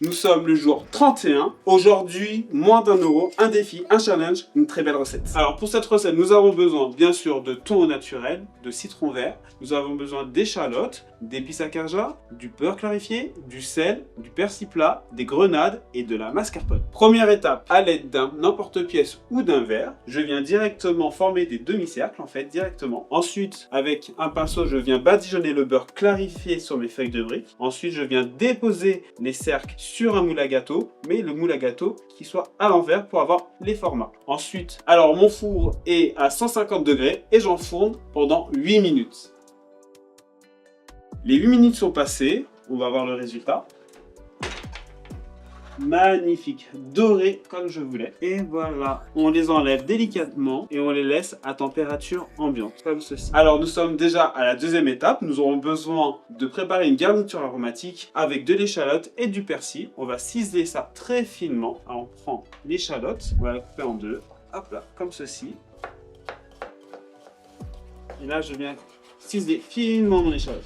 Nous sommes le jour 31. Aujourd'hui, moins d'1 €, un défi, un challenge, une très belle recette. Alors pour cette recette, nous avons besoin bien sûr de thon au naturel, de citron vert. Nous avons besoin d'échalotes, d'épices à carja, du beurre clarifié, du sel, du persil plat, des grenades et de la mascarpone. Première étape, à l'aide d'un n'importe-pièce ou d'un verre, je viens directement former des demi-cercles en fait, directement. Ensuite, avec un pinceau, je viens badigeonner le beurre clarifié sur mes feuilles de briques. Ensuite, je viens déposer les cercles sur un moule à gâteau, mais le moule à gâteau qui soit à l'envers pour avoir les formats. Ensuite, alors mon four est à 150 degrés et j'enfourne pendant 8 minutes. Les 8 minutes sont passées, on va voir le résultat. Magnifique, doré comme je voulais. Et voilà, on les enlève délicatement et on les laisse à température ambiante, comme ceci. Alors nous sommes déjà à la deuxième étape. Nous aurons besoin de préparer une garniture aromatique avec de l'échalote et du persil. On va ciseler ça très finement. Alors on prend l'échalote, on va la couper en deux. Hop là, comme ceci. Et là je viens ciseler finement mon échalote.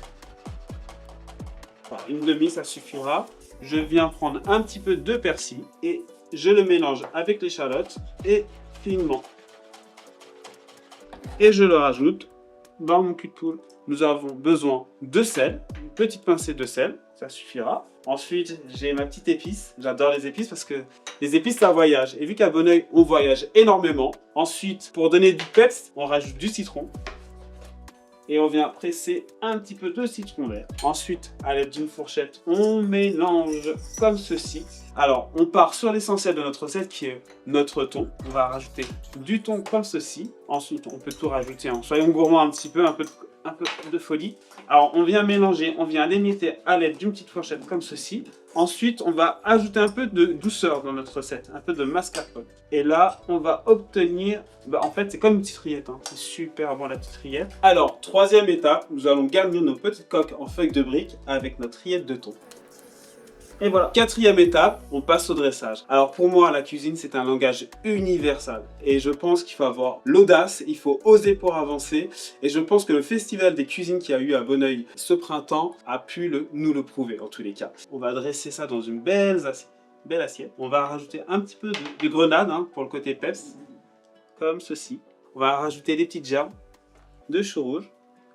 Voilà, une demi, ça suffira. Je viens prendre un petit peu de persil et je le mélange avec l'échalote et finement. Et je le rajoute dans mon cul de poule. Nous avons besoin de sel, une petite pincée de sel, ça suffira. Ensuite, j'ai ma petite épice. J'adore les épices parce que les épices, ça voyage. Et vu qu'à Bonneuil, on voyage énormément. Ensuite, pour donner du peps, on rajoute du citron. Et on vient presser un petit peu de citron vert. Ensuite, à l'aide d'une fourchette, on mélange comme ceci. Alors, on part sur l'essentiel de notre recette qui est notre thon. On va rajouter du thon comme ceci. Ensuite, on peut tout rajouter. Soyons gourmands un petit peu, un peu de folie. Alors, on vient mélanger, on vient l'émietter à l'aide d'une petite fourchette comme ceci. Ensuite, on va ajouter un peu de douceur dans notre recette, un peu de mascarpone. Et là, on va obtenir, en fait, c'est comme une petite rillette, hein. C'est super bon la petite rillette. Alors, troisième étape, nous allons garnir nos petites coques en feuilles de briques avec notre rillette de thon. Et voilà. Quatrième étape, on passe au dressage. Alors pour moi, la cuisine, c'est un langage universel. Et je pense qu'il faut avoir l'audace, il faut oser pour avancer. Et je pense que le festival des cuisines qu'il y a eu à Bonneuil ce printemps a pu nous le prouver en tous les cas. On va dresser ça dans une belle assiette. On va rajouter un petit peu de grenade pour le côté peps, comme ceci. On va rajouter des petites gerbes de chou rouge,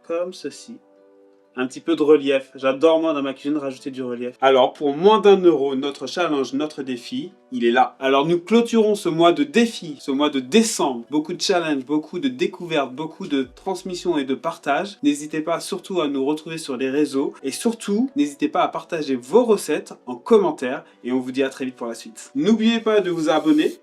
comme ceci. Un petit peu de relief. J'adore moi dans ma cuisine rajouter du relief. Alors pour moins d'1 €, notre challenge, notre défi, il est là. Alors nous clôturons ce mois de défi, ce mois de décembre. Beaucoup de challenges, beaucoup de découvertes, beaucoup de transmissions et de partage. N'hésitez pas surtout à nous retrouver sur les réseaux. Et surtout, n'hésitez pas à partager vos recettes en commentaire. Et on vous dit à très vite pour la suite. N'oubliez pas de vous abonner